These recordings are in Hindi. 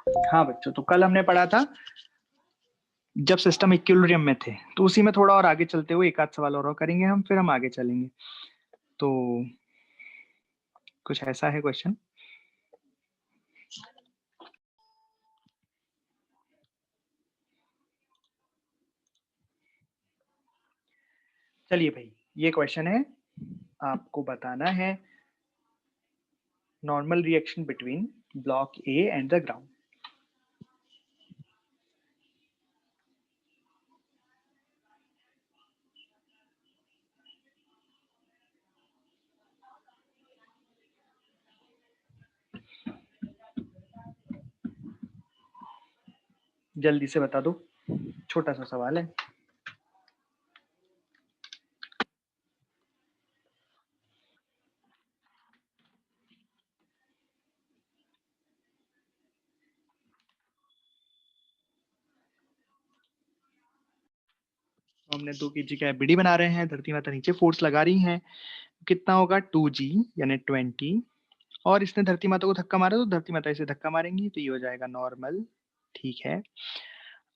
हाँ बच्चों, तो कल हमने पढ़ा था जब सिस्टम इक्विलिब्रियम में थे, तो उसी में थोड़ा और आगे चलते हुए एक आध सवाल और करेंगे हम, फिर हम आगे चलेंगे। तो कुछ ऐसा है क्वेश्चन। चलिए भाई, ये क्वेश्चन है, आपको बताना है normal reaction between block A and the ground. जल्दी से बता दो, छोटा सा सवाल है। तो हमने 2 kg का एफबीडी बना रहे हैं, धरती माता नीचे फोर्स लगा रही हैं, कितना होगा 2g यानी 20, और इसने धरती माता को धक्का मारा तो धरती माता इसे धक्का मारेंगी, तो ये हो जाएगा नॉर्मल। ठीक है,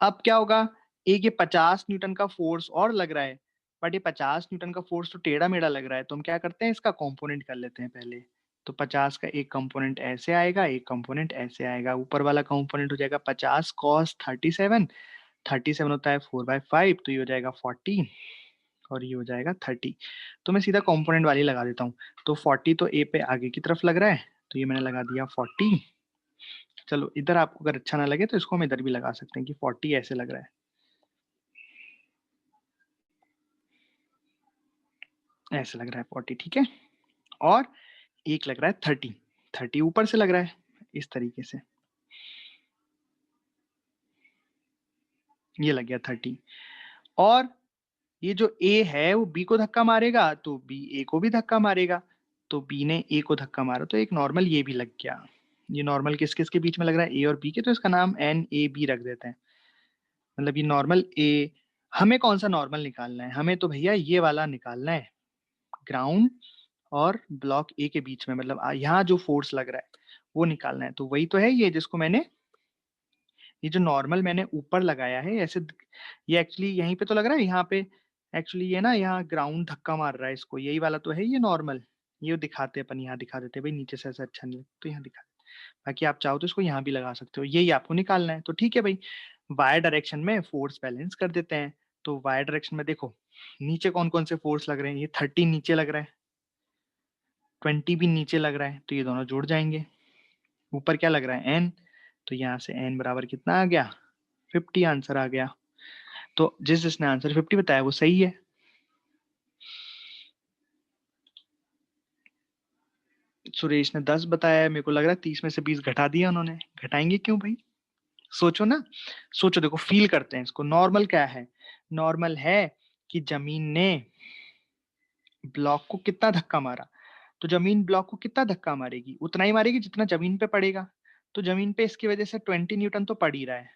अब क्या होगा, एक ये 50 न्यूटन का फोर्स और लग रहा है, बट ये 50 न्यूटन का फोर्स तो टेढ़ा मेढ़ा लग रहा है, तो हम क्या करते हैं, इसका कंपोनेंट कर लेते हैं पहले। तो 50 का एक कंपोनेंट ऐसे आएगा, एक कंपोनेंट ऐसे आएगा, ऊपर वाला कंपोनेंट हो जाएगा 50 cos 37, 37 होता है 4/5, तो ये हो जाएगा 40 और ये हो जाएगा 30। तो मैं सीधा कंपोनेंट वाली लगा देता हूँ। तो 40 तो ए पे आगे की तरफ लग रहा है, तो ये मैंने लगा दिया 40। चलो इधर आपको अगर अच्छा ना लगे तो इसको हम इधर भी लगा सकते हैं कि 40 ऐसे लग रहा है, ऐसे लग रहा है 40। ठीक है, और एक लग रहा है 30, 30 ऊपर से लग रहा है इस तरीके से, ये लग गया 30। और ये जो ए है वो बी को धक्का मारेगा, तो बी ए को भी धक्का मारेगा, तो बी ने ए को धक्का मारा, तो एक नॉर्मल ये भी लग गया। ये नॉर्मल किस किस के बीच में लग रहा है, ए और बी के, तो इसका नाम एन ए बी रख देते हैं। मतलब ये नॉर्मल ए, हमें कौन सा नॉर्मल निकालना है, हमें तो भैया ये वाला निकालना है, ग्राउंड और ब्लॉक ए के बीच में, मतलब यहाँ जो फोर्स लग रहा है वो निकालना है। तो वही तो है ये जिसको मैंने, ये जो नॉर्मल मैंने ऊपर लगाया है ऐसे, ये एक्चुअली यहीं पे तो लग रहा है, यहाँ पे एक्चुअली ये ना, यहाँ ग्राउंड धक्का मार रहा है इसको, यही वाला तो है ये नॉर्मल। ये दिखाते अपन, यहाँ दिखा देते भाई, नीचे से ऐसा अच्छा नहीं लगता तो यहाँ दिखा देते। बाकी आप चाहो तो इसको यहाँ भी लगा सकते हो, यही आपको निकालना है। तो ठीक है भाई, वाई डायरेक्शन में फोर्स बैलेंस कर देते हैं। तो वाई डायरेक्शन में देखो, नीचे कौन कौन से फोर्स लग रहे हैं, ये 30 नीचे लग रहा है, 20 भी नीचे लग रहा है, तो ये दोनों जुड़ जाएंगे। ऊपर क्या लग रहा है, एन, तो यहाँ से एन बराबर कितना आ गया, 50 आंसर आ गया। तो जिस जिसने आंसर 50 बताया वो सही है। सुरेश ने 10 बताया, मेरे को लग रहा है 30 में से 20 घटा दिया उन्होंने। घटाएंगे क्यों भाई, सोचो ना, सोचो, देखो फील करते हैं इसको। नॉर्मल क्या है, नॉर्मल है कि जमीन ने ब्लॉक को कितना धक्का मारा, तो जमीन ब्लॉक को कितना धक्का मारेगी, उतना ही मारेगी जितना जमीन पे पड़ेगा। तो जमीन पे इसकी वजह से 20 न्यूटन तो पड़ ही रहा है,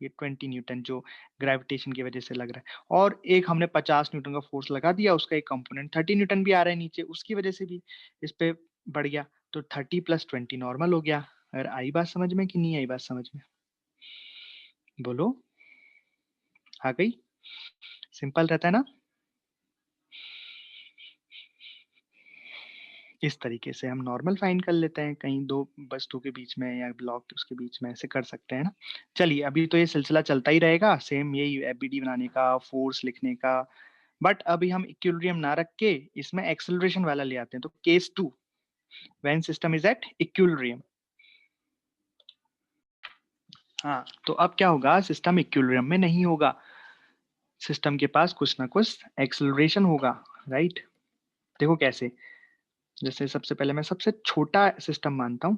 ये 20 न्यूटन जो ग्रेविटेशन की वजह से लग रहा है, और एक हमने 50 न्यूटन का फोर्स लगा दिया, उसका एक कंपोनेंट 30 न्यूटन भी आ रहा है नीचे, उसकी वजह से भी इस पे बढ़ गया। तो 30 + 20 नॉर्मल हो गया। अगर आई बात समझ में कि नहीं आई बात समझ में, बोलो, आ गई? सिंपल रहता है ना, इस तरीके से हम नॉर्मल फाइंड कर लेते हैं, कहीं दो वस्तु के बीच में या ब्लॉक उसके बीच में, ऐसे कर सकते हैं ना। चलिए, अभी तो ये सिलसिला चलता ही रहेगा, सेम यही एफबीडी बनाने का, फोर्स लिखने का, बट अभी हम इक्विलिब्रियम ना रख के इसमें एक्सेलरेशन वाला ले आते हैं। तो case 2, when system is at equilibrium. हाँ, तो अब क्या होगा, सिस्टम इक्विलिब्रियम में नहीं होगा, सिस्टम के पास कुछ ना कुछ एक्सेलरेशन होगा, राइट। देखो कैसे, जैसे सबसे पहले मैं सबसे छोटा सिस्टम मानता हूं,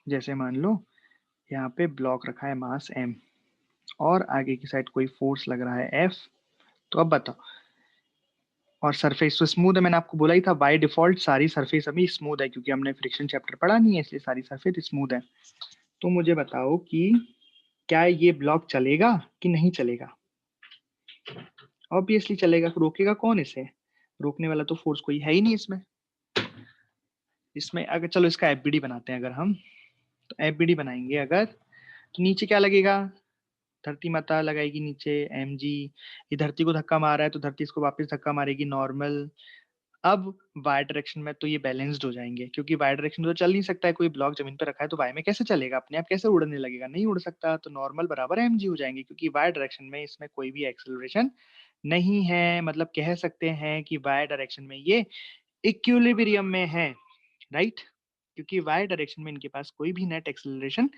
जैसे मान लो यहाँ पे ब्लॉक रखा है मास m, और आगे की साइड कोई फोर्स लग रहा है F। तो अब बताओ, और सरफेस तो स्मूथ है, मैंने आपको बोला ही था बाय डिफॉल्ट सारी सरफेस अभी स्मूथ है, क्योंकि हमने फ्रिक्शन चैप्टर पढ़ा नहीं है, इसलिए सारी सरफेस स्मूथ है। तो मुझे बताओ कि क्या ये ब्लॉक चलेगा कि नहीं चलेगा? ऑब्वियसली चलेगा, रोकेगा कौन इसे, रोकने वाला तो फोर्स कोई है ही नहीं इसमें। इसमें अगर चलो इसका एफबीडी बनाते हैं अगर हम, तो एफबीडी बनाएंगे अगर, तो नीचे क्या लगेगा, धरती माता लगाएगी नीचे mg, ये धरती को धक्का मारा है तो धरती इसको वापस धक्का मारेगी नॉर्मल। अब वाई डायरेक्शन में तो ये बैलेंस्ड हो जाएंगे, क्योंकि वाई डायरेक्शन में तो चल नहीं सकता है, कोई ब्लॉक जमीन पर रखा है तो वाई में कैसे चलेगा, अपने आप कैसे उड़ने लगेगा, नहीं उड़ सकता, तो नॉर्मल बराबर mg हो जाएंगे, क्योंकि वाई डायरेक्शन में इसमें कोई भी एक्सेलरेशन नहीं है, मतलब कह सकते हैं कि वाई डायरेक्शन में ये इक्विलिब्रियम में है, राइट, क्योंकि वाई डायरेक्शन में इनके पास कोई भी नेट एक्सेलरेशन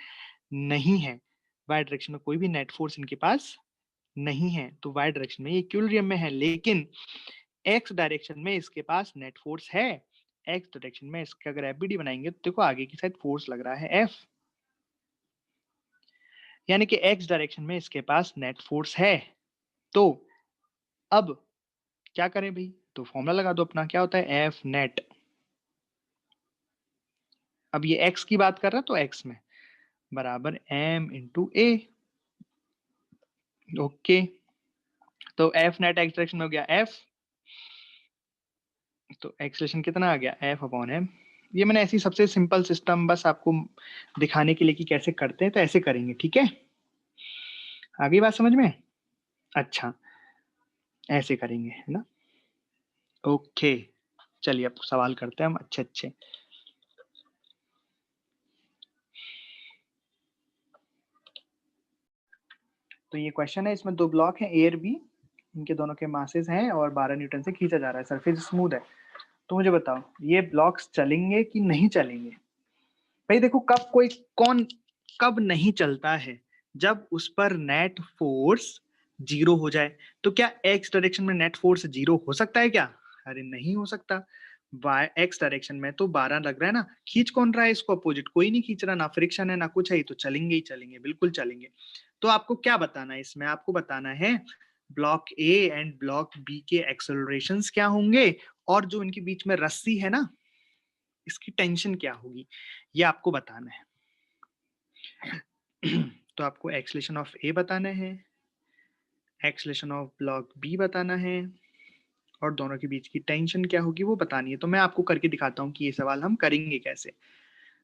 नहीं है, वाई डायरेक्शन में कोई भी नेट फोर्स इनके पास नहीं है, तो वाई डायरेक्शन में ये इक्विलिब्रियम में है। लेकिन एक्स डायरेक्शन में इसके पास नेट फोर्स है, एक्स डायरेक्शन में इसका अगर एफबीडी बनाएंगे तो देखो आगे की साइड फोर्स लग रहा है एफ, यानी कि एक्स डायरेक्शन में इसके पास नेट फोर्स है। तो अब क्या करें भाई, तो फॉर्मूला लगा दो अपना, क्या होता है एफ नेट, अब ये एक्स की बात कर रहा है तो एक्स में बराबर एम इंटू ए, ओके, तो एफ नेट एक्स डायरेक्शन में हो गया एफ, तो एक्सलेशन कितना आ गया एफ अपॉन एम। ये मैंने ऐसी सबसे सिंपल सिस्टम बस आपको दिखाने के लिए कि कैसे करते हैं, तो ऐसे करेंगे, ठीक है, आगे बात समझ में, अच्छा ऐसे करेंगे है ना, ओके, चलिए अब सवाल करते हैं हम अच्छे अच्छे। तो ये क्वेश्चन है, इसमें दो ब्लॉक हैं ए और बी, इनके दोनों के मासेस हैं और 12 न्यूटन से खींचा जा रहा है, सरफेस स्मूथ है, तो मुझे बताओ ये ब्लॉक्स चलेंगे कि नहीं चलेंगे। भाई देखो कब कोई कौन कब नहीं चलता है, जब उस पर नेट फोर्स जीरो हो जाए। तो क्या एक्स डायरेक्शन में नेट फोर्स जीरो हो सकता है क्या, अरे नहीं हो सकता, वाई एक्स डायरेक्शन में तो 12 लग रहा है ना, खींच कौन रहा है इसको अपोजिट, कोई नहीं खींच रहा, ना फ्रिक्शन है ना कुछ है, तो चलेंगे ही चलेंगे, बिल्कुल चलेंगे। तो आपको क्या बताना है इसमें, आपको बताना है block A and block B के एक्सेलरेशंस क्या होंगे, और जो इनके बीच में रस्सी है ना इसकी टेंशन क्या होगी, ये आपको बताना है। तो आपको एक्सेलरेशन ऑफ ए बताना है, एक्सेलरेशन ऑफ ब्लॉक बी बताना है, और दोनों के बीच की टेंशन क्या होगी वो बतानी है। तो मैं आपको करके दिखाता हूँ कि ये सवाल हम करेंगे कैसे।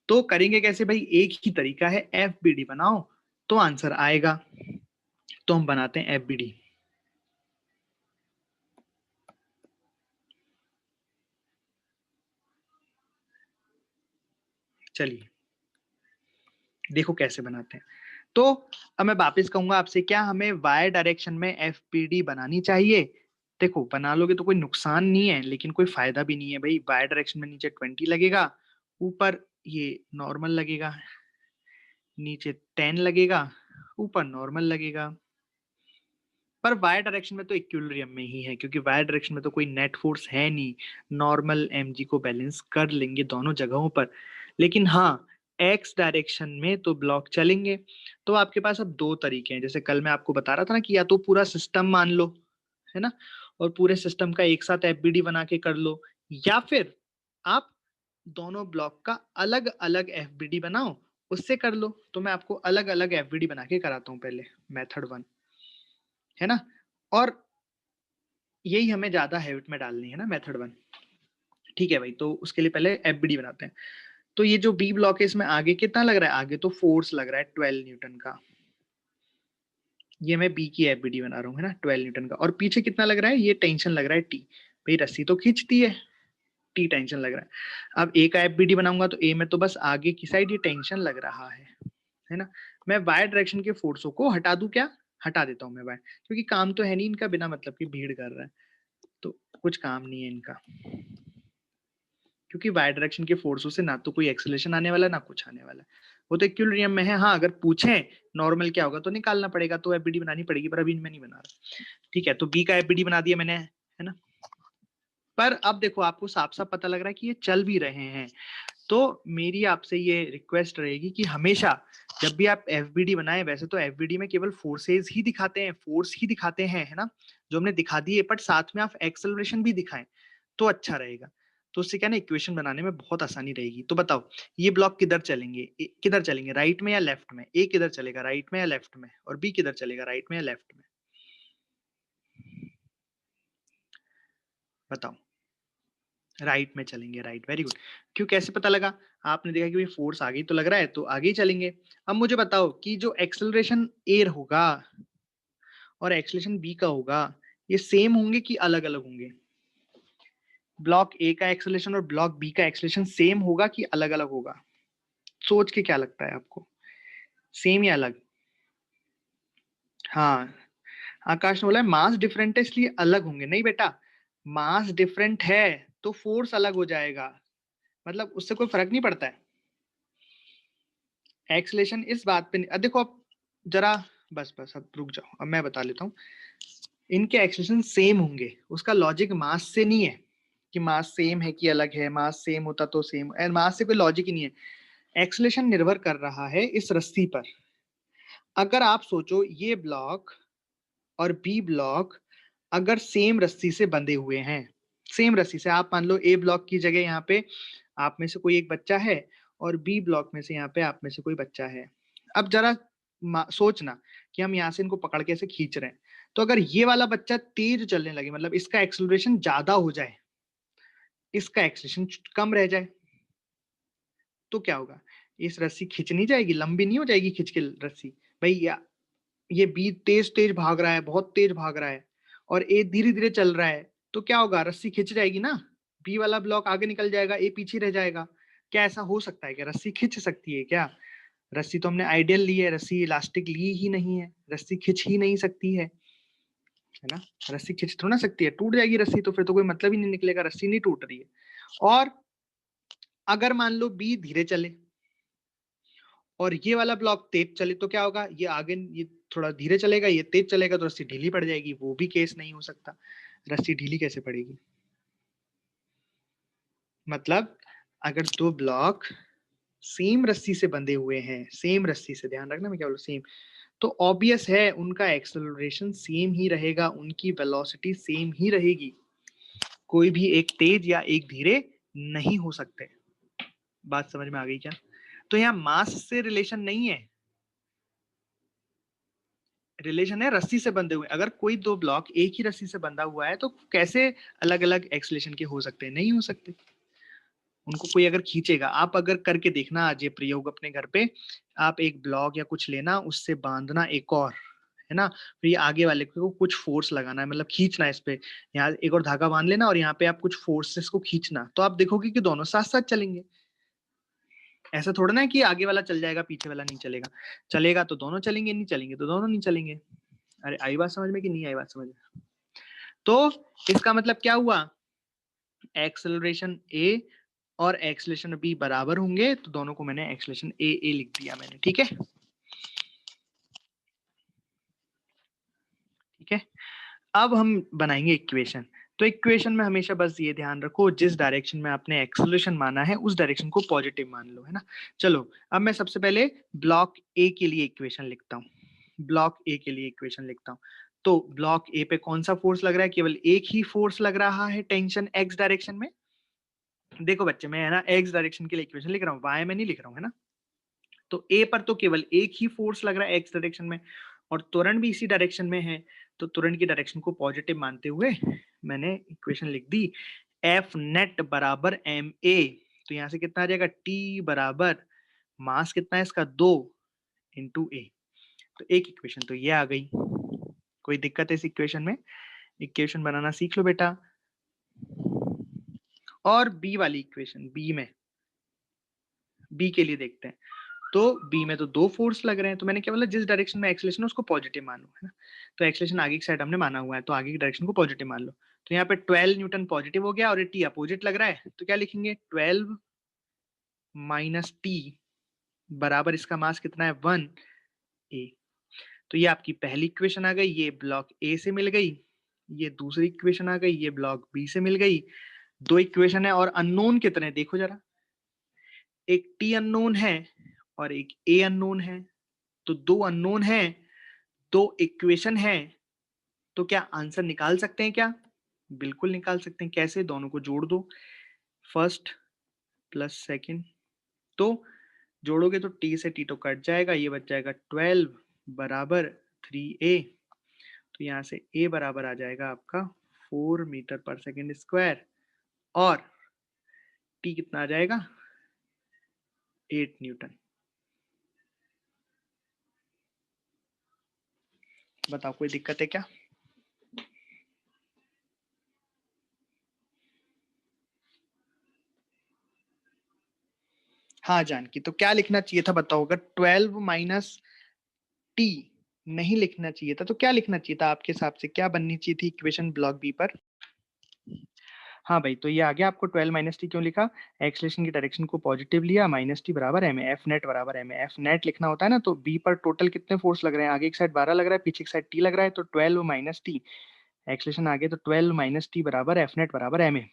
तो करेंगे कैसे भाई, एक ही तरीका है, एफ बी डी बनाओ तो आंसर आएगा। तो हम बनाते हैं एफ बी डी, चलिए देखो कैसे बनाते हैं। तो अब मैं वापस कहूंगा आपसे, क्या हमें वाई डायरेक्शन में एफ पी डी बनानी चाहिए। देखो बना लोगे तो कोई नुकसान नहीं है, लेकिन कोई फायदा भी नहीं है भाई, वाई डायरेक्शन में नीचे 20 लगेगा, ऊपर ये नॉर्मल लगेगा, नीचे 10 लगेगा, ऊपर नॉर्मल लगेगा। पर वाई डायरेक्शन में तो इक्विलिब्रियम में ही है, क्योंकि वाई डायरेक्शन में तो कोई नेट फोर्स है नहीं, नॉर्मल mg को बैलेंस कर लेंगे दोनों जगहों पर। लेकिन हाँ एक्स डायरेक्शन में तो ब्लॉक चलेंगे। तो आपके पास अब दो तरीके हैं, जैसे कल मैं आपको बता रहा था ना कि या तो पूरा सिस्टम मान लो, है ना, और पूरे सिस्टम का एक साथ एफबीडी बना के कर लो, या फिर आप दोनों ब्लॉक का अलग अलग एफबीडी बनाओ उससे कर लो। तो मैं आपको अलग अलग एफबीडी बना के कराता हूँ पहले, मेथड 1, है ना, और यही हमें ज्यादा हैबिट में डालनी है ना, मेथड 1, ठीक है भाई। तो उसके लिए पहले एफबीडी बनाते हैं। तो ये जो बी ब्लॉक है इसमें आगे कितना लग रहा है, आगे तो फोर्स लग रहा है 12 न्यूटन का, ये मैं बी की एफबीडी बना रहा हूँ, है ना, 12 न्यूटन का, और पीछे कितना लग रहा है, ये टेंशन लग रहा है टी, भाई रस्सी तो खींचती है, टी टेंशन लग रहा है। अब ए का एफबीडी बनाऊंगा तो ए में तो बस आगे की साइड ये टेंशन लग रहा है ना, मैं वाई डायरेक्शन के फोर्सों को हटा दूं क्या, हटा देता हूँ मैं वाई, क्योंकि काम तो है नहीं इनका, बिना मतलब की भीड़ कर रहा है, तो कुछ काम नहीं है इनका, क्योंकि वाई डायरेक्शन के फोर्सों से ना तो कोई एक्सेलरेशन आने वाला ना कुछ आने वाला, वो तो इक्विलिब्रियम में है। हाँ अगर पूछे नॉर्मल क्या होगा तो निकालना पड़ेगा, तो एफबीडी बनानी पड़ेगी, पर अभी मैं नहीं बना रहा, ठीक है। तो बी का एफबीडी बना दिया मैंने, है ना, पर अब देखो आपको साफ साफ पता लग रहा है कि ये चल भी रहे हैं। तो मेरी आपसे ये रिक्वेस्ट रहेगी कि हमेशा जब भी आप एफबीडी बनाएं, वैसे तो एफबीडी में केवल फोर्सेज ही दिखाते हैं, फोर्स ही दिखाते हैं, है ना, जो हमने दिखा दिए, बट साथ में आप एक्सेलरेशन भी दिखाएं तो अच्छा रहेगा। तो उससे क्या ना इक्वेशन बनाने में बहुत आसानी रहेगी। तो बताओ ये ब्लॉक किधर चलेंगे, किधर चलेंगे, राइट में या लेफ्ट में, ए किधर चलेगा, राइट में या लेफ्ट में, और बी किधर चलेगा, राइट में या लेफ्ट में, बताओ। राइट में चलेंगे, राइट, वेरी गुड। क्यों, कैसे पता लगा? आपने देखा कि ये फोर्स आगे तो लग रहा है, तो आगे ही चलेंगे। अब मुझे बताओ कि जो एक्सेलरेशन ए होगा और एक्सेलरेशन बी का होगा, ये सेम होंगे कि अलग-अलग होंगे? ब्लॉक ए का एक्सेलरेशन और ब्लॉक बी का एक्सेलरेशन सेम होगा कि अलग-अलग होगा? सोच के क्या लगता है आपको? सेम या अलग? हाँ, आकाश ने बोला है मास डिफरेंट है इसलिए अलग होंगे। नहीं बेटा, मास डिफरेंट है तो फोर्स अलग हो जाएगा, मतलब उससे कोई फर्क नहीं पड़ता है। एक्सेलरेशन इस बात पे नहीं, देखो अब जरा, बस बस अब रुक जाओ, अब मैं बता लेता हूँ। इनके एक्सेलरेशन सेम होंगे, उसका लॉजिक मास से नहीं है कि मास सेम है कि अलग है, मास सेम होता तो सेम, मास से कोई लॉजिक ही नहीं है। एक्सेलरेशन निर्भर कर रहा है इस रस्सी पर। अगर आप सोचो ये ब्लॉक और बी ब्लॉक अगर सेम रस्सी से बंधे हुए हैं, सेम रस्सी से, आप मान लो ए ब्लॉक की जगह यहाँ पे आप में से कोई एक बच्चा है और बी ब्लॉक में से यहाँ पे आप में से कोई बच्चा है। अब जरा सोचना कि हम यहाँ से इनको पकड़ के ऐसे खींच रहे हैं, तो अगर ये वाला बच्चा तेज चलने लगे, मतलब इसका एक्सेलरेशन ज्यादा हो जाए, इसका एक्सेलरेशन कम रह जाए, तो क्या होगा? इस रस्सी खिंच नहीं जाएगी, लंबी नहीं हो जाएगी खिंच के रस्सी? भैया ये बी तेज तेज भाग रहा है, बहुत तेज भाग रहा है, और ए धीरे धीरे चल रहा है, तो क्या होगा? रस्सी खिंच जाएगी ना, बी वाला ब्लॉक आगे निकल जाएगा, ए पीछे रह जाएगा। क्या ऐसा हो सकता है? क्या रस्सी खिंच सकती है क्या? रस्सी तो हमने आइडियल ली है, रस्सी इलास्टिक ली ही नहीं है, रस्सी खिंच ही नहीं सकती है ना? रस्सी खिंच थोड़ा ना सकती है, टूट जाएगी रस्सी, तो फिर तो कोई मतलब ही नहीं निकलेगा, रस्सी नहीं टूट रही है। और अगर मान लो बी धीरे चले और ये वाला ब्लॉक तेज चले, तो क्या होगा? ये आगे, ये थोड़ा धीरे चलेगा, ये तेज चलेगा, तो रस्सी ढीली पड़ जाएगी, वो भी केस नहीं हो सकता। रस्सी ढीली कैसे पड़ेगी? मतलब अगर दो ब्लॉक सेम रस्सी से बंधे हुए हैं, सेम रस्सी से, ध्यान रखना मैं क्या बोलूं, सेम, तो ऑब्वियस है उनका एक्सेलरेशन सेम ही रहेगा, उनकी वेलोसिटी सेम ही रहेगी, कोई भी एक तेज या एक धीरे नहीं हो सकते। बात समझ में आ गई क्या? तो यहाँ मास से रिलेशन नहीं है, रिलेशन है रस्सी से बंधे हुए। अगर कोई दो ब्लॉक एक ही रस्सी से बंधा हुआ है, तो कैसे अलग अलग एक्सेलरेशन के हो सकते हैं? नहीं हो सकते। उनको कोई अगर खींचेगा, आप अगर करके देखना आज ये प्रयोग अपने घर पे, आप एक ब्लॉक या कुछ लेना, उससे बांधना एक और, है ना, फिर ये आगे वाले को कुछ फोर्स लगाना है, मतलब खींचना है इस पे, यहाँ एक और धागा बांध लेना और यहाँ पे आप कुछ फोर्स से इसको खींचना, तो आप देखोगे कि दोनों साथ साथ चलेंगे। ऐसा थोड़ा ना है कि आगे वाला चल जाएगा पीछे वाला नहीं चलेगा, चलेगा तो दोनों चलेंगे, नहीं चलेंगे तो दोनों नहीं चलेंगे। अरे आई बात समझ में कि नहीं आई बात समझ में? तो इसका मतलब क्या हुआ? एक्सेलरेशन ए और एक्सेलरेशन बी बराबर होंगे, तो दोनों को मैंने एक्सेलरेशन ए ए लिख दिया मैंने, ठीक है? ठीक है, अब हम बनाएंगे इक्वेशन। तो इक्वेशन में हमेशा बस ये ध्यान रखो, जिस डायरेक्शन में आपने एक्सेलरेशन माना है उस डायरेक्शन को पॉजिटिव मान लो, है ना? चलो अब मैं सबसे पहले ब्लॉक ए के लिए इक्वेशन लिखता हूँ, ब्लॉक ए के लिए इक्वेशन लिखता हूँ। तो ब्लॉक ए पे कौन सा फोर्स लग रहा है? केवल एक ही फोर्स लग रहा है, टेंशन एक्स डायरेक्शन में। देखो बच्चे, मैं है ना एक्स डायरेक्शन के लिए इक्वेशन लिख रहा हूँ, वाई में नहीं लिख रहा हूँ, है ना? तो ए पर तो केवल एक ही फोर्स लग रहा है एक्स डायरेक्शन में, और त्वरण भी इसी डायरेक्शन में है, तो त्वरण की डायरेक्शन को पॉजिटिव मानते हुए मैंने इक्वेशन लिख दी, एफ नेट बराबर एम ए। तो यहां से कितना आ जाएगा? टी बराबर मास कितना है इसका? 2 इंटू ए। तो एक इक्वेशन तो ये आ गई। कोई दिक्कत है इस इक्वेशन में? इक्वेशन बनाना सीख लो बेटा। और बी वाली इक्वेशन, बी में, बी के लिए देखते हैं। तो बी में तो दो फोर्स लग रहे हैं, तो मैंने क्या बोला, जिस डायरेक्शन में एक्सेलरेशन है उसको पॉजिटिव मानो, है ना? तो एक्सेलरेशन आगे की साइड हमने माना हुआ है, तो आगे की डायरेक्शन को पॉजिटिव मान लो। तो यहाँ पे 12 न्यूटन पॉजिटिव हो गया और ये टी अपोजिट लग रहा है, तो क्या लिखेंगे? 12 माइनस टी बराबर इसका मास कितना है? 1 ए। तो ये आपकी पहली इक्वेशन आ गई, ये ब्लॉक ए से मिल गई। ये दूसरी इक्वेशन आ गई, ये ब्लॉक बी से मिल गई। दो इक्वेशन है, और अननोन कितने देखो जरा, एक टी अननोन है और एक ए अननोन है। तो दो अननोन है, दो इक्वेशन है, तो क्या आंसर निकाल सकते हैं क्या? बिल्कुल निकाल सकते हैं। कैसे? दोनों को जोड़ दो, फर्स्ट प्लस सेकंड। तो जोड़ोगे तो टी से टी तो कट जाएगा, ये बच जाएगा 12 बराबर 3a। तो यहाँ से a बराबर आ जाएगा आपका 4 मीटर पर सेकंड स्क्वायर, और टी कितना आ जाएगा 8 न्यूटन। बताओ कोई दिक्कत है क्या? हाँ जानकी, तो क्या लिखना चाहिए था बताओ? अगर 12 माइनस टी नहीं लिखना चाहिए था तो क्या लिखना चाहिए था आपके हिसाब से? क्या बननी चाहिए थी इक्वेशन ब्लॉक बी पर? हाँ भाई, तो ये आ गया। आपको 12 माइनस टी क्यों लिखा? एक्सलेशन की डायरेक्शन को पॉजिटिव लिया, माइनस टी बराबर एम एफ नेट बराबर एम एफ नेट लिखना होता है ना। तो बी पर टोटल कितने फोर्स लग रहे हैं? आगे की साइड 12 लग रहा है, पीछे की साइड टी लग रहा है, तो 12 माइनस टी एक्सलेशन आ गया, तो 12 माइनस टी बराबर एफ नेट बराबर एम ए।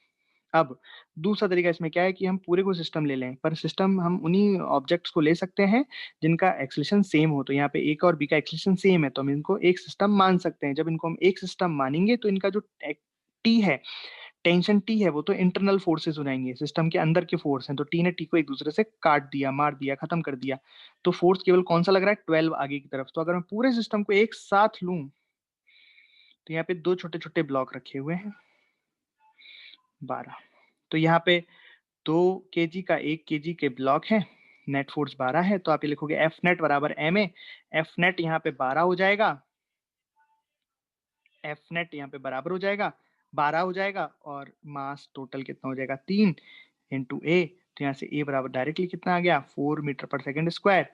अब दूसरा तरीका इसमें क्या है कि हम पूरे को सिस्टम ले लें, पर सिस्टम हम उन्हीं ऑब्जेक्ट्स को ले सकते हैं जिनका एक्सलेशन सेम हो। तो यहाँ पे ए का और बी का एक्सलेशन सेम है, तो हम इनको एक सिस्टम मान सकते हैं। जब इनको हम एक सिस्टम मानेंगे तो इनका जो टी है, टेंशन टी है, वो तो इंटरनल फोर्सेस हो जाएंगे, सिस्टम के अंदर के फोर्स हैं। तो टी ने टी को एक दूसरे से काट दिया, मार दिया, खत्म कर दिया। तो फोर्स केवल कौन सा लग रहा है? 12 आगे की तरफ। तो अगर मैं पूरे सिस्टम को एक साथ लूं तो यहाँ पे दो छोटे छोटे ब्लॉक रखे हुए हैं 12। तो यहाँ पे 2 kg का 1 kg के ब्लॉक है, नेट फोर्स 12 है। तो आप ये लिखोगे एफ नेट बराबर एम ए। एफ नेट यहाँ पे 12 हो जाएगा, एफ नेट यहाँ पे बराबर हो जाएगा 12 हो जाएगा, और मास टोटल कितना हो जाएगा 3 इंटू ए। तो यहाँ से ए बराबर डायरेक्टली कितना आ गया 4 मीटर पर सेकेंड स्क्वायर।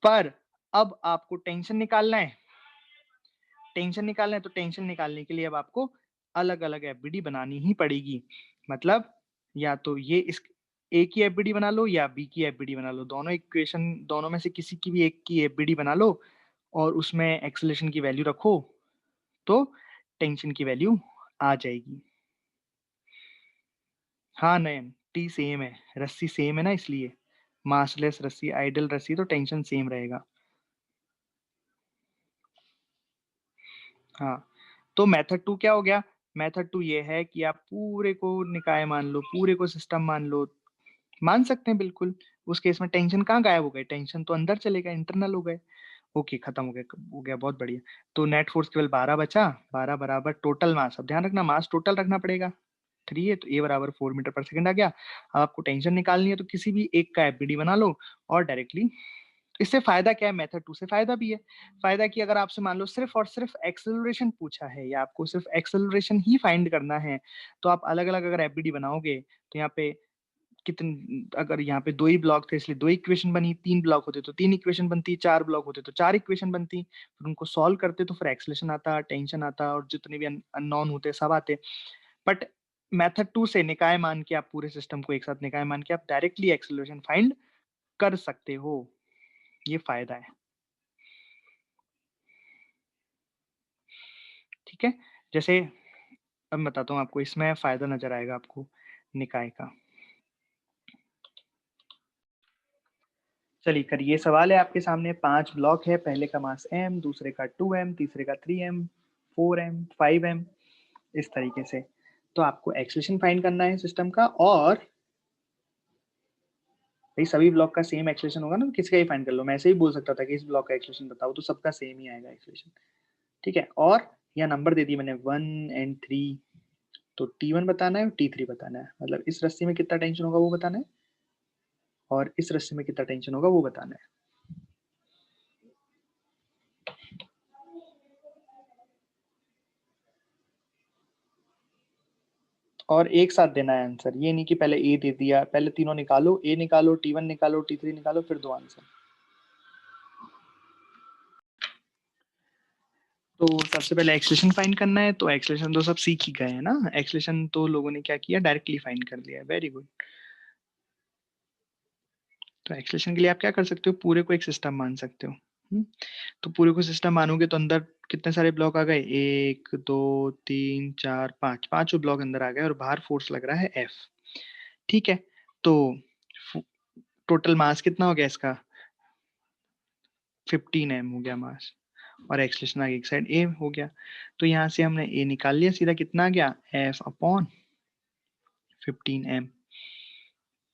पर अब आपको टेंशन निकालना है, टेंशन निकालना है, तो टेंशन निकालने के लिए अब आपको अलग अलग एफबीडी बनानी ही पड़ेगी। मतलब या तो ये इस ए की एफबीडी बना लो या बी की एफबीडी बना लो, दोनों इक्वेशन, दोनों में से किसी की भी एक की एफबीडी बना लो और उसमें एक्सेलरेशन की वैल्यू रखो तो टेंशन की वैल्यू आ जाएगी। हाँ नयन, टी सेम है, रस्सी सेम है ना, इसलिए मासलेस रस्सी, आइडल रस्सी, तो टेंशन सेम रहेगा। हाँ, तो मेथड 2 क्या हो गया? मेथड 2 ये है कि आप पूरे को निकाय मान लो, पूरे को सिस्टम मान लो। मान सकते हैं बिल्कुल। उस केस में टेंशन कहाँ गायब हो गए? टेंशन तो अंदर चले गए, इंटरनल हो गए। ओके, खत्म हो गया, हो गया, बहुत बढ़िया। तो नेट फोर्स केवल 12 बचा, 12 बराबर टोटल मास। अब ध्यान रखना मास टोटल रखना पड़ेगा, 3 है तो ए बराबर 4 मीटर पर सेकंड आ गया। अब आपको टेंशन निकालनी है तो किसी भी एक का एफबीडी बना लो और डायरेक्टली। इससे फायदा क्या है? मेथड 2 से फायदा भी है। फायदा कि अगर आपसे मान लो सिर्फ और सिर्फ एक्सेलरेशन पूछा है या आपको सिर्फ एक्सेलरेशन ही फाइंड करना है, तो आप अलग अलग अगर एफबीडी बनाओगे तो यहाँ पे कितने, अगर यहाँ पे 2 ही ब्लॉक थे इसलिए 2 इक्वेशन बनी, 3 ब्लॉक होते तो 3 इक्वेशन बनती, 4 ब्लॉक होते तो 4 इक्वेशन बनती। फिर उनको सॉल्व करते तो फिर एक्सेलरेशन आता, टेंशन आता, और जितने भी अननोन होते सब आते। बट मेथड 2 से निकाय मान के आप पूरे सिस्टम को एक साथ निकाय मान के आप डायरेक्टली एक्सेलरेशन फाइंड कर सकते हो। ये फायदा है, ठीक है। जैसे अब बताता हूँ आपको, इसमें फायदा नजर आएगा आपको निकाय का। चलिए करिए, सवाल है आपके सामने। 5 ब्लॉक है, पहले का मास m, दूसरे का 2m, तीसरे का 3m, 4m, 5m, इस तरीके से। तो आपको एक्सेलरेशन फाइंड करना है सिस्टम का, और भाई सभी ब्लॉक का सेम एक्सेलरेशन होगा ना, तो किसी का ही फाइंड कर लो। मैं ऐसे ही बोल सकता था कि इस ब्लॉक का एक्सेलरेशन बताओ, तो सबका सेम ही आएगा एक्सेलरेशन, ठीक है। और यहाँ नंबर दे दी मैंने 1 और 3, तो T1 बताना है और T3 बताना है। मतलब इस रस्सी में कितना टेंशन होगा वो बताना है, और इस रस्सी में कितना टेंशन होगा वो बताना है। और एक साथ देना है आंसर, ये नहीं कि पहले ए दे दिया, पहले तीनों निकालो, ए निकालो, T1 निकालो, T3 निकालो, फिर दो आंसर। तो सबसे पहले एक्सलेशन फाइंड करना है, तो एक्सलेशन तो सब सीख ही गए हैं ना। एक्सलेशन तो लोगों ने क्या किया, डायरेक्टली फाइंड कर लिया, वेरी गुड। तो एक्सलेशन के लिए आप क्या कर सकते हो, पूरे को एक सिस्टम मान सकते हो। तो पूरे को सिस्टम मानोगे तो अंदर कितने सारे ब्लॉक आ गए, 1 2 3 4 5, पांचों ब्लॉक अंदर आ गए, और बाहर फोर्स लग रहा है F, ठीक है। तो टोटल मास कितना हो गया इसका, 15m हो गया मास, और एक्सलेशन आगे एक साइड ए हो गया। तो यहाँ से हमने ए निकाल लिया, सीधा कितना आ गया F अपॉन 15m,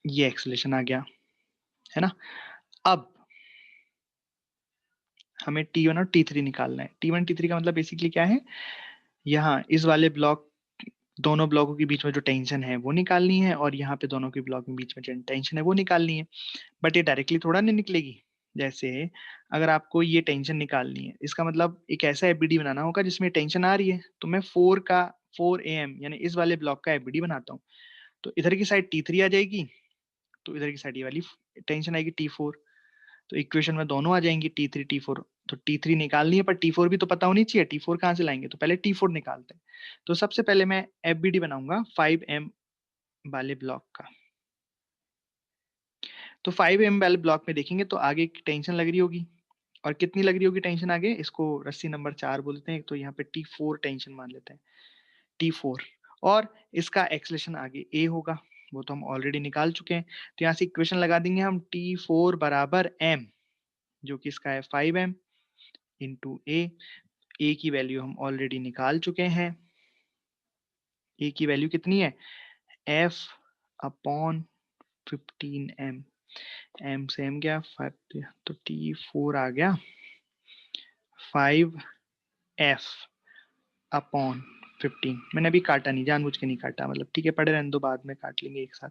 ये एक्सलेशन आ गया, है ना। अब हमें T1 और T3 निकालना है। T1 T3 का मतलब बेसिकली क्या है, यहाँ इस वाले ब्लॉक दोनों ब्लॉकों के बीच में जो टेंशन है वो निकालनी है, और यहाँ पे दोनों के ब्लॉक के बीच में जो टेंशन है वो निकालनी है। बट ये डायरेक्टली थोड़ा नहीं निकलेगी। जैसे अगर आपको ये टेंशन निकालनी है, इसका मतलब एक ऐसा एफबीडी बनाना होगा जिसमें टेंशन आ रही है, तो मैं 4 AM यानी इस वाले ब्लॉक का एफबीडी बनाता हूँ। तो इधर की साइड T3 आ जाएगी, तो इधर की साइड ये वाली टेंशन आएगी T4। तो इक्वेशन में दोनों आ जाएंगी T3 T4। तो T3 निकालनी है, पर T4 भी तो पता होनी चाहिए। T4 कहाँ से लाएंगे, तो पहले T4 निकालते हैं। तो सबसे पहले मैं एफबीडी बनाऊंगा 5M वाले ब्लॉक का। तो 5M वाले ब्लॉक में देखेंगे तो आगे की टेंशन लग रही होगी, और कितनी लग रही होगी टेंशन आगे, इसको रस्सी नंबर 4 बोलते हैं। तो यहाँ पे T4 टेंशन मान लेते हैं, T4। और इसका एक्सलेशन आगे A होगा, वो तो हम ऑलरेडी निकाल चुके हैं। तो यहाँ से इक्वेशन लगा देंगे हम, T4 बराबर M, जो कि इसका है 5M इंटू A की वैल्यू हम ऑलरेडी निकाल चुके हैं। A की वैल्यू कितनी है, F अपॉन 15M। M से M गया 5, तो T4 आ गया 5F अपॉन 15। मैंने अभी काटा नहीं, जानबूझ के नहीं काटा, मतलब ठीक है पढ़े रहने दो, बाद में काट लेंगे एक साथ।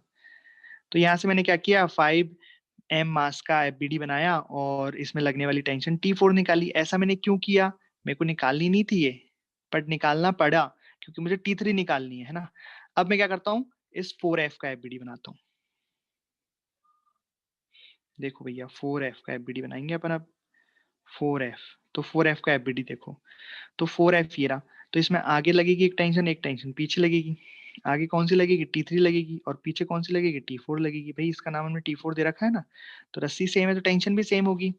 तो यहाँ से मैंने क्या किया, 5M मास का एफबीडी बनाया और इसमें लगने वाली टेंशन T4 निकाली। ऐसा मैंने क्यों किया, मेरे को निकालनी नहीं थी ये, बट निकालना पड़ा क्योंकि मुझे T3 निकालनी है ना। अब मैं क्या करता हूँ, इस 4F का एफबीडी बनाता हूँ। देखो भैया 4F का एफबीडी बनाएंगे अपन अब। 4F, तो 4F का एफबीडी देखो, तो 4F ये रहा। तो इसमें आगे लगेगी एक टेंशन पीछे लगेगी। आगे कौन सी लगेगी, T3 लगेगी, और पीछे कौन सी लगेगी, T4 लगेगी। भाई इसका नाम हमने T4 दे रखा है ना, तो रस्सी सेम है तो टेंशन भी सेम होगी।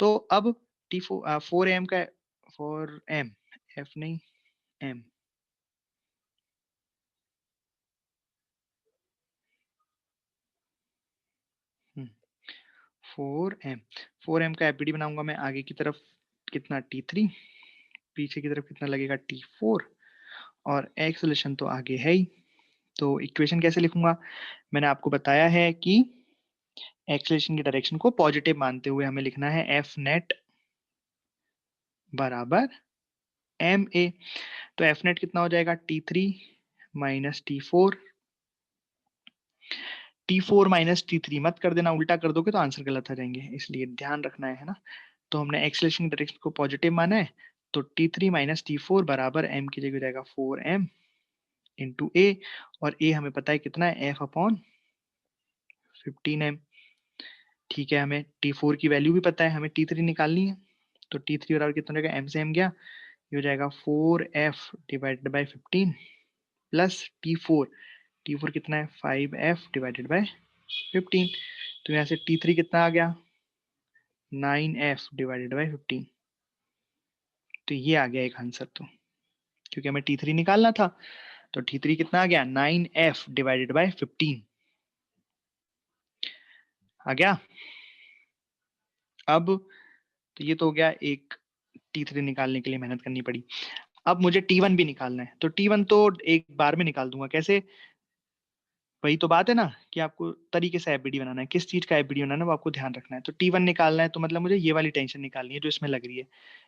तो अब T4 4M का 4M, F नहीं M, 4M का एफबीडी बनाऊंगा मैं। आगे की तरफ कितना T3, पीछे की तरफ कितना लगेगा T4, और एक्सेलेरेशन तो आगे है ही। तो इक्वेशन कैसे लिखूंगा, मैंने आपको बताया है कि एक्सेलेरेशन की डायरेक्शन को पॉजिटिव मानते हुए हमें लिखना है एफ नेट बराबर एम ए। तो एफ नेट कितना हो जाएगा, T3 minus T4। T4 minus T3 मत कर देना, उल्टा कर दोगे तो आंसर गलत आ जाएंगे, इसलिए ध्यान रखना है ना। तो हमने एक्सेलेरेशन की डायरेक्शन को पॉजिटिव माना है, तो T3 माइनस T4 बराबर M की जगह हो जाएगा 4M इंटू ए, और ए हमें पता है कितना है, F अपॉन 15M। ठीक है, हमें T4 की वैल्यू भी पता है, हमें T3 निकालनी है। तो T3 बराबर कितना हो जाएगा, M से M गया, ये हो जाएगा 4F divided by 15 plus T4 कितना है, 5F डिवाइडेड बाई 15। तो यहाँ से T3 कितना आ गया, 9F डिवाइडेड बाई 15। तो ये आ गया एक आंसर, तो क्योंकि हमें T3 निकालना था, तो T3 कितना आ गया, 9F डिवाइडेड बाई 15 आ गया। अब तो ये तो हो गया, एक T3 निकालने के लिए मेहनत करनी पड़ी। अब मुझे T1 भी निकालना है, तो T1 तो एक बार में निकाल दूंगा। कैसे, वही तो बात है ना कि आपको तरीके से एफबीडी बनाना है, किस चीज का एफबीडी बनाना है वो आपको ध्यान रखना है। तो T1 निकालना है, तो मतलब मुझे ये वाली टेंशन निकालनी है जो इसमें लग रही है,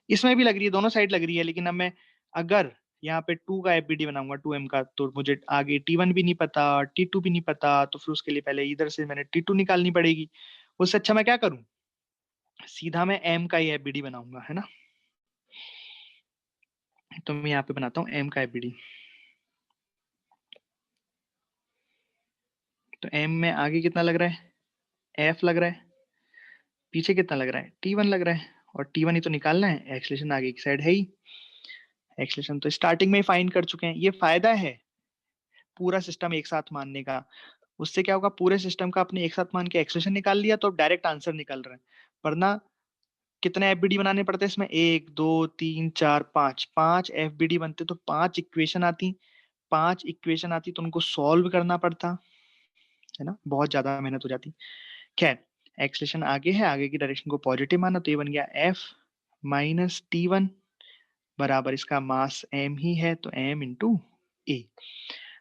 इसमें भी लग रही है, दोनों साइड लग रही है। लेकिन अब मैं अगर यहाँ पे 2 का एफबीडी बनाऊंगा 2M का, तो मुझे आगे T1 भी नहीं पता, T2 भी नहीं पता, तो फिर उसके लिए पहले इधर से मैंने T2 निकालनी पड़ेगी। उससे अच्छा मैं क्या करूं, सीधा मैं M का ही एफबीडी बनाऊंगा, है ना। तो मैं यहाँ पे बनाता हूँ M का एफबीडी। तो M में आगे कितना लग रहा है, F लग रहा है, पीछे कितना लग रहा है, T1 लग रहा है, और T1 ही तो निकालना है, एक्सलेशन आगे की साइड है ही। एक्सलेशन तो स्टार्टिंग में ही फाइंड कर चुके हैं। ये फायदा है पूरा सिस्टम एक साथ मानने का। उससे क्या होगा, पूरे सिस्टम का आपने एक साथ मान के एक्सलेशन निकाल लिया तो डायरेक्ट आंसर निकल रहा है। वरना कितने एफबीडी बनाने पड़ते हैं इसमें, 1 2 3 4 5, 5 एफबीडी बनते तो 5 इक्वेशन आती, 5 इक्वेशन आती तो उनको सॉल्व करना पड़ता, है ना, बहुत ज्यादा मेहनत हो जाती। खैर, एक्सलेशन आगे है, आगे की डायरेक्शन को पॉजिटिव माना, तो ये बन गया F माइनस T1 बराबर इसका मास M ही है, तो M इंटू ए।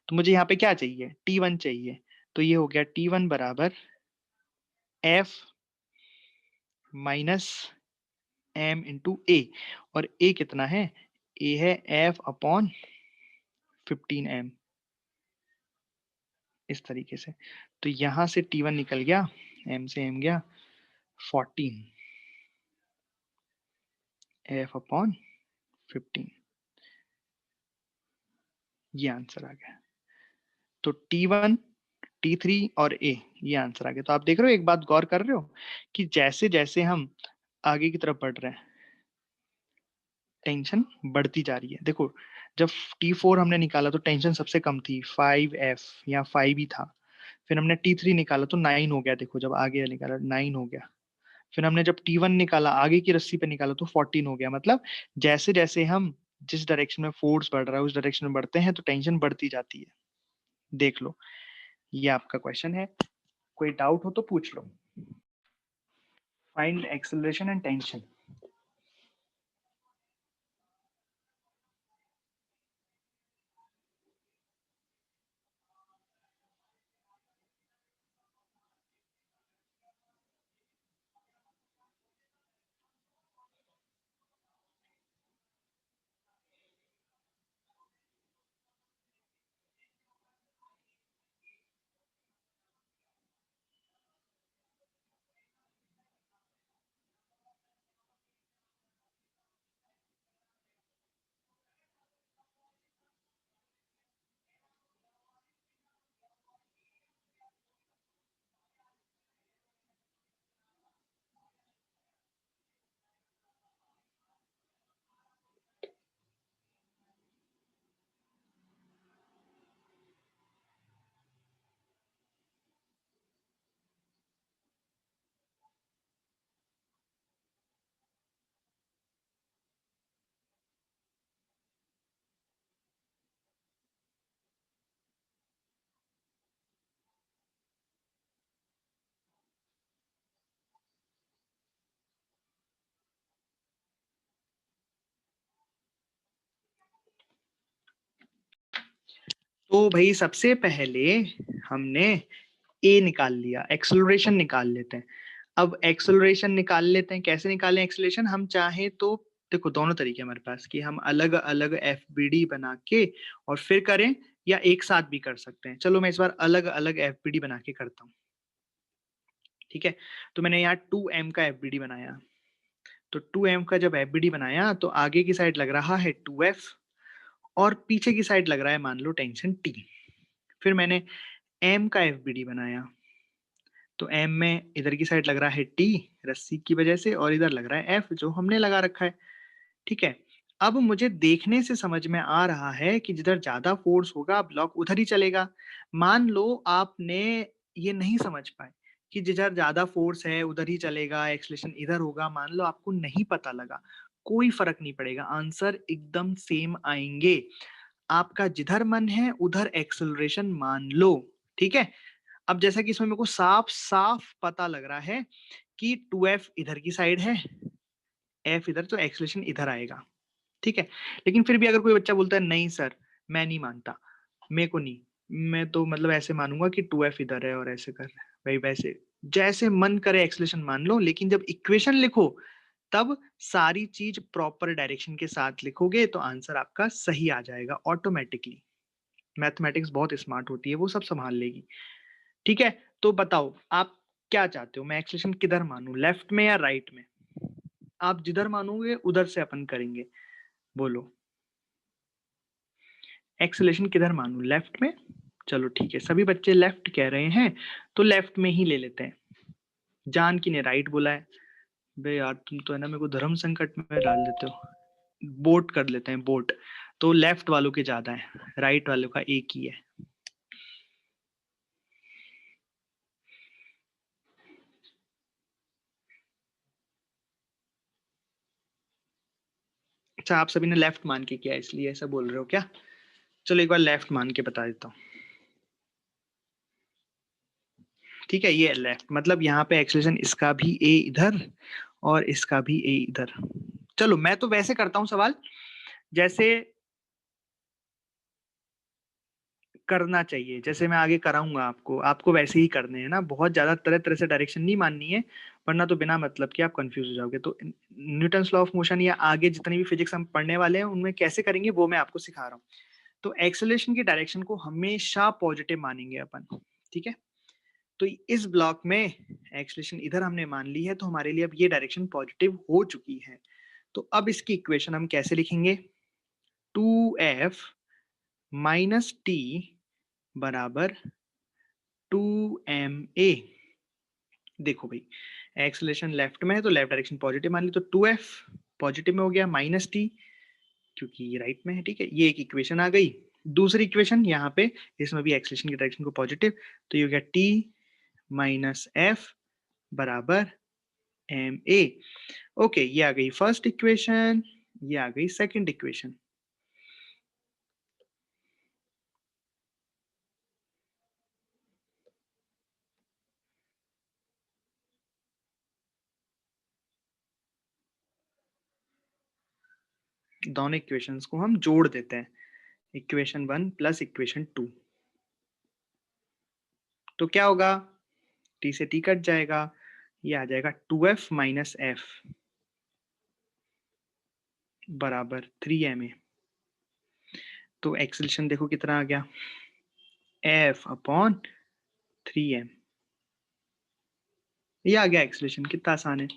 तो मुझे यहाँ पे क्या चाहिए, T1 चाहिए। तो ये हो गया T1 बराबर F माइनस M इंटू ए, और ए कितना है, ए है F अपॉन 15M। इस तरीके से। तो यहाँ से T1 निकल गया, m से m गया 14 F/15, ये आंसर आ गया। तो T1, T3 और A, ये आंसर आ गया। तो आप देख रहे हो, एक बात गौर कर रहे हो कि जैसे जैसे हम आगे की तरफ बढ़ रहे हैं टेंशन बढ़ती जा रही है। देखो, जब T4 हमने निकाला तो टेंशन सबसे कम थी, 5F या 5 ही था। फिर हमने T3 निकाला तो 9 हो गया। देखो, जब आगे निकाला 9 हो गया। फिर हमने जब T1 निकाला, आगे की रस्सी पे निकाला तो 14 हो गया। मतलब जैसे जैसे हम जिस डायरेक्शन में फोर्स बढ़ रहा है उस डायरेक्शन में बढ़ते हैं तो टेंशन बढ़ती जाती है। देख लो, ये आपका क्वेश्चन है। कोई डाउट हो तो पूछ लो। Find acceleration and tension. तो भाई सबसे पहले हमने ए निकाल लिया, एक्सेलरेशन निकाल लेते हैं। अब एक्सेलरेशन निकाल लेते हैं, कैसे निकालें एक्सेलरेशन? हम चाहे तो देखो, दोनों तरीके हमारे पास कि हम अलग अलग एफबीडी बना के और फिर करें, या एक साथ भी कर सकते हैं। चलो मैं इस बार अलग अलग एफबीडी बना के करता हूँ, ठीक है। तो मैंने यहाँ 2m का एफबीडी बनाया। तो 2m का जब एफबीडी बनाया तो आगे की साइड लग रहा है 2f और पीछे की साइड लग रहा है मान लो टेंशन T। फिर मैंने m का एफबीडी बनाया। तो m में इधर की साइड लग रहा है T रस्सी की वजह से, और इधर लग रहा है F जो हमने लगा रखा है, ठीक है। अब मुझे देखने से समझ में आ रहा है कि जिधर ज्यादा फोर्स होगा ब्लॉक उधर ही चलेगा। मान लो आपने ये नहीं समझ पाए कि जिधर ज्यादा फोर्स है उधर ही चलेगा, एक्सलेशन इधर होगा, मान लो आपको नहीं पता लगा, कोई फर्क नहीं पड़ेगा, आंसर एकदम सेम आएंगे। आपका जिधर मन है उधर एक्सेलरेशन मान लो, ठीक है। अब जैसा कि इसमें मेरे को साफ साफ पता लग रहा है कि 2f इधर की साइड है, f इधर, तो एक्सेलरेशन इधर आएगा, ठीक है। लेकिन फिर भी अगर कोई बच्चा बोलता है नहीं सर मैं नहीं मानता, मेरे को नहीं, मैं तो मतलब ऐसे मानूंगा कि 2f इधर है और ऐसे कर रहा है, भाई वैसे जैसे मन करे एक्सेलरेशन मान लो, लेकिन जब इक्वेशन लिखो तब सारी चीज प्रॉपर डायरेक्शन के साथ लिखोगे तो आंसर आपका सही आ जाएगा ऑटोमेटिकली। मैथमेटिक्स बहुत स्मार्ट होती है, वो सब संभाल लेगी, ठीक है। तो बताओ आप क्या चाहते हो, मैं एक्सेलरेशन किधर मानूं, लेफ्ट में या राइट में? आप जिधर मानोगे उधर से अपन करेंगे, बोलो एक्सेलरेशन किधर मानूं, लेफ्ट में? चलो ठीक है, सभी बच्चे लेफ्ट कह रहे हैं तो लेफ्ट में ही ले लेते हैं। जानकी ने राइट बोला है। बे यार तुम तो है ना मेरे को धर्म संकट में डाल देते हो। बोट कर लेते हैं, बोट। तो लेफ्ट वालों के ज्यादा है, राइट वालों का एक ही है। अच्छा, आप सभी ने लेफ्ट मान के किया इसलिए ऐसा बोल रहे हो क्या? चलो एक बार लेफ्ट मान के बता देता हूँ, ठीक है। ये लेफ्ट मतलब यहाँ पे एक्सेलरेशन इसका भी ए इधर और इसका भी ए इधर। चलो मैं तो वैसे करता हूँ सवाल जैसे करना चाहिए, जैसे मैं आगे कराऊंगा आपको, आपको वैसे ही करने हैं ना, बहुत ज्यादा तरह तरह से डायरेक्शन नहीं माननी है, वरना तो बिना मतलब के आप कंफ्यूज हो जाओगे। तो न्यूटन्स लॉ ऑफ मोशन या आगे जितनी भी फिजिक्स हम पढ़ने वाले हैं उनमें कैसे करेंगे वो मैं आपको सिखा रहा हूँ। तो एक्सेलरेशन की डायरेक्शन को हमेशा पॉजिटिव मानेंगे अपन, ठीक है? तो इस ब्लॉक में एक्सेलरेशन इधर हमने मान ली है, तो हमारे लिए अब ये डायरेक्शन पॉजिटिव हो चुकी है। तो अब इसकी इक्वेशन हम कैसे लिखेंगे? 2f माइनस टी बराबर 2ma। देखो भाई, एक्सेलरेशन लेफ्ट में है तो लेफ्ट डायरेक्शन पॉजिटिव मान ली, तो 2f पॉजिटिव में हो गया माइनस टी क्योंकि ये राइट में है, ठीक है? ये एक इक्वेशन आ गई। दूसरी इक्वेशन यहाँ पे, इसमें भी एक्सेलरेशन की डायरेक्शन को पॉजिटिव, तो ये हो गया टी माइनस एफ बराबर एम ए। ओके, ये आ गई फर्स्ट इक्वेशन, ये आ गई सेकंड इक्वेशन। दोनों इक्वेशंस को हम जोड़ देते हैं, इक्वेशन 1 प्लस इक्वेशन 2। तो क्या होगा? टी से टी कट जाएगा, ये आ जाएगा 2f माइनस एफ बराबर 3ma। तो एक्सेलरेशन देखो कितना आ गया, f अपॉन 3m। ये आ गया एक्सेलरेशन, कितना आसान है,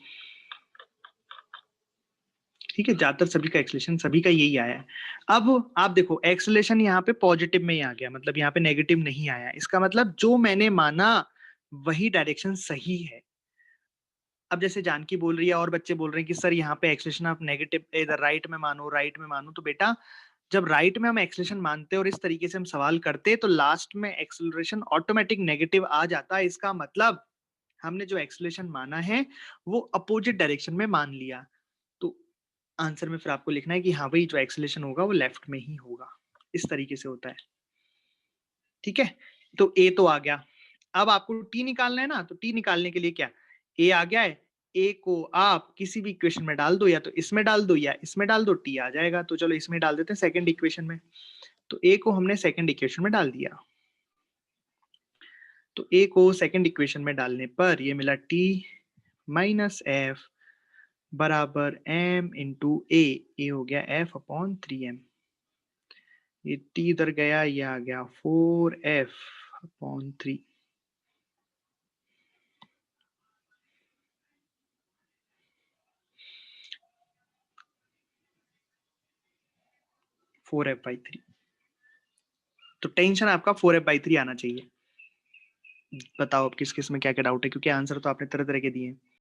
ठीक है? ज्यादातर सभी का एक्सेलरेशन सभी का यही आया है। अब आप देखो, एक्सेलरेशन यहाँ पे पॉजिटिव में ही आ गया, मतलब यहाँ पे नेगेटिव नहीं आया। इसका मतलब जो मैंने माना वही डायरेक्शन सही है। अब जैसे जानकी बोल रही है और बच्चे बोल रहे हैं कि सर यहाँ पे एक्सेलरेशन आप नेगेटिव इधर राइट में मानो, राइट में मानो। तो बेटा, जब राइट में हम एक्सेलरेशन मानते हैं और इस तरीके से हम सवाल करते हैं, तो लास्ट में एक्सेलरेशन ऑटोमेटिक नेगेटिव आ जाता है। इसका मतलब हमने जो एक्सेलरेशन माना है वो अपोजिट डायरेक्शन में मान लिया। तो आंसर में फिर आपको लिखना है कि हाँ भाई, जो एक्सेलरेशन होगा वो लेफ्ट में ही होगा। इस तरीके से होता है, ठीक है? तो ए तो आ गया। अब आपको टी निकालना है ना, तो टी निकालने के लिए क्या, ए आ गया है, ए को आप किसी भी इक्वेशन में डाल दो, या तो इसमें डाल दो या इसमें डाल दो, टी आ जाएगा। तो चलो इसमें डाल देते हैं, सेकंड इक्वेशन में। तो ए को हमने सेकंड इक्वेशन में डाल दिया। तो ए को सेकंड इक्वेशन में डालने पर ये मिला टी माइनस एफ बराबर एम इंटू ए हो गया एफ अपॉन 3m। ये टी इधर गया, ये आ गया 4f अपॉन 3। 4f/3। तो टेंशन आपका 4f/3 आना चाहिए। बताओ अब किस किस में क्या क्या डाउट है, क्योंकि आंसर तो आपने तरह तरह के दिए हैं।